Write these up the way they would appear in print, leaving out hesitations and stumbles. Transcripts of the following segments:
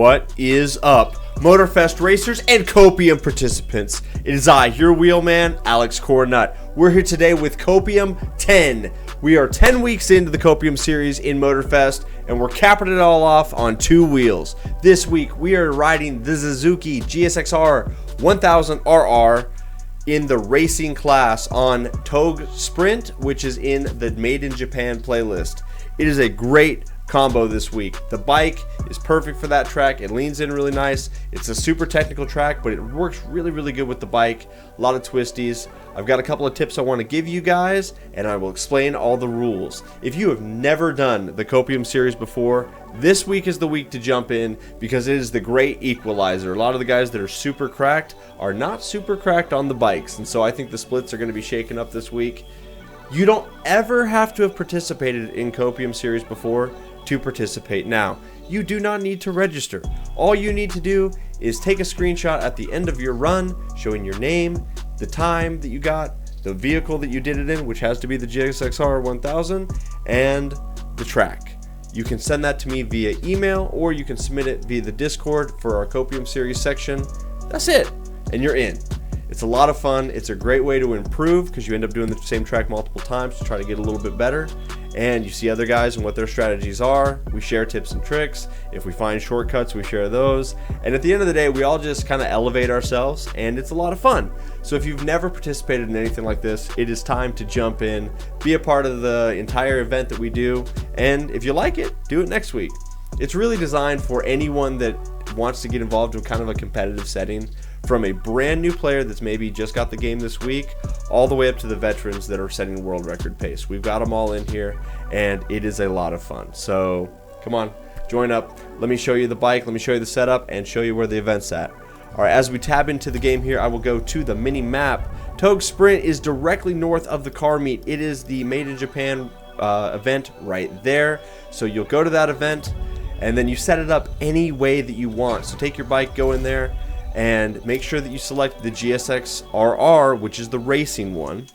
What is up, Motorfest racers and Copium participants? It is I, your wheelman, Alex Cornnut. We're here today with Copium 10. We are 10 weeks into the Copium series in Motorfest, and we're capping it all off on two wheels. This week, we are riding the Suzuki GSX-RR 1000RR in the racing class on Touge Sprint, which is in the Made in Japan playlist. It is a great combo this week. The bike is perfect for that track. It leans in really nice. It's a super technical track, but it works really good with the bike. A lot of twisties. I've got a couple of tips I want to give you guys, and I will explain all the rules. If you have never done the Copium series before, this week is the week to jump in because it is the great equalizer. A lot of the guys that are super cracked are not super cracked on the bikes, and so I think the splits are going to be shaken up this week. You don't ever have to have participated in Copium series before to participate now. You do not need to register. All you need to do is take a screenshot at the end of your run showing your name, the time that you got, the vehicle that you did it in, which has to be the GSX-RR 1000, and the track. You can send that to me via email, or you can submit it via the Discord for our Copium series section. That's it, and you're in. It's a lot of fun. It's a great way to improve because you end up doing the same track multiple times to try to get a little bit better. And you see other guys and what their strategies are. We share tips and tricks. If we find shortcuts, we share those. And at the end of the day, we all just kind of elevate ourselves, and it's a lot of fun. So if you've never participated in anything like this, it is time to jump in, be a part of the entire event that we do. And if you like it, do it next week. It's really designed for anyone that wants to get involved in kind of a competitive setting, from a brand new player that's maybe just got the game this week, all the way up to the veterans that are setting world record pace. We've got them all in here, and it is a lot of fun. So come on, join up. Let me show you the bike, let me show you the setup, and show you where the event's at. All right, as we tab into the game here, I will go to the mini map. Touge Sprint is directly north of the car meet. It is the Made in Japan event right there. So you'll go to that event, and then you set it up any way that you want. So take your bike, go in there, and make sure that you select the GSX-RR, which is the racing one.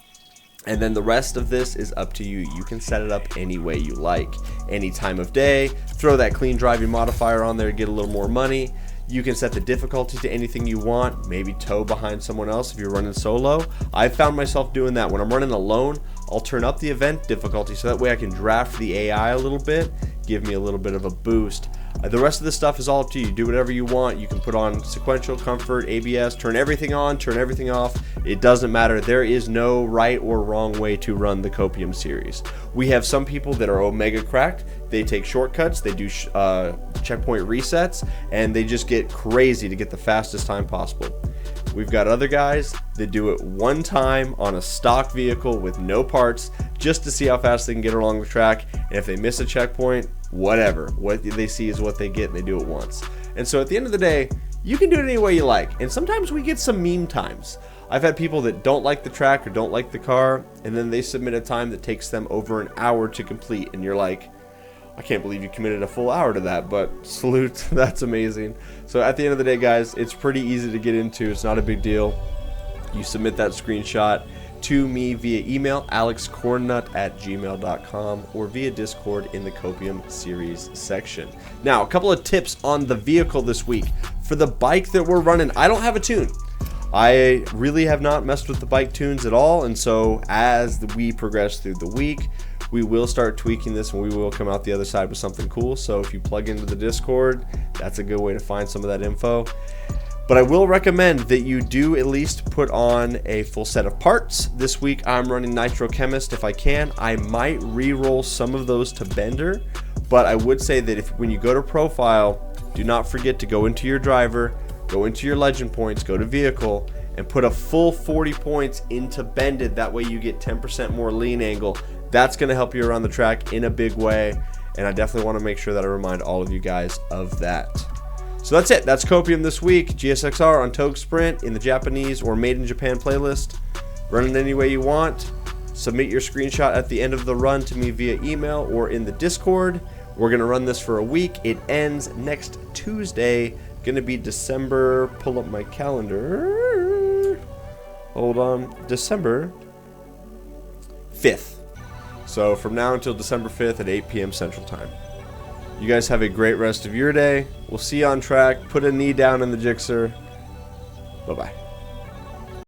And then the rest of this is up to you. You can set it up any way you like, any time of day. Throw that clean driving modifier on there to get a little more money. You can set the difficulty to anything you want, maybe tow behind someone else if you're running solo. I've found myself doing that. When I'm running alone, I'll turn up the event difficulty so that way I can draft the AI a little bit, give me a little bit of a boost. The rest of this stuff is all up to you. Do whatever you want. You can put on sequential, comfort, ABS, turn everything on, turn everything off. It doesn't matter. There is no right or wrong way to run the Copium series. We have some people that are omega cracked. They take shortcuts, they do checkpoint resets, and they just get crazy to get the fastest time possible. We've got other guys that do it one time on a stock vehicle with no parts just to see how fast they can get along the track. And if they miss a checkpoint, whatever. What they see is what they get, and they do it once. And so at the end of the day, you can do it any way you like. And sometimes we get some meme times. I've had people that don't like the track or don't like the car, and then they submit a time that takes them over an hour to complete. And you're like, I can't believe you committed a full hour to that, but salute, that's amazing. So at the end of the day, guys, it's pretty easy to get into. It's not a big deal. You submit that screenshot to me via email, alexcornnut@gmail.com, or via Discord in the Copium series section. Now, a couple of tips on the vehicle this week. For the bike that we're running, I don't have a tune. I really have not messed with the bike tunes at all, and so as we progress through the week, we will start tweaking this, and we will come out the other side with something cool. So if you plug into the Discord, that's a good way to find some of that info. But I will recommend that you do at least put on a full set of parts. This week I'm running Nitro Chemist. If I can, I might re-roll some of those to Bender, but I would say that when you go to profile, do not forget to go into your driver, go into your legend points, go to vehicle, and put a full 40 points into Bended. That way you get 10% more lean angle. That's going to help you around the track in a big way, and I definitely want to make sure that I remind all of you guys of that. So that's it. That's Copium this week. GSX-R on Touge Sprint in the Japanese or Made in Japan playlist. Run it any way you want. Submit your screenshot at the end of the run to me via email or in the Discord. We're going to run this for a week. It ends next Tuesday. Going to be December. Pull up my calendar. Hold on. December 5th. So from now until December 5th at 8 p.m. Central Time. You guys have a great rest of your day. We'll see you on track. Put a knee down in the Gixxer. Bye-bye.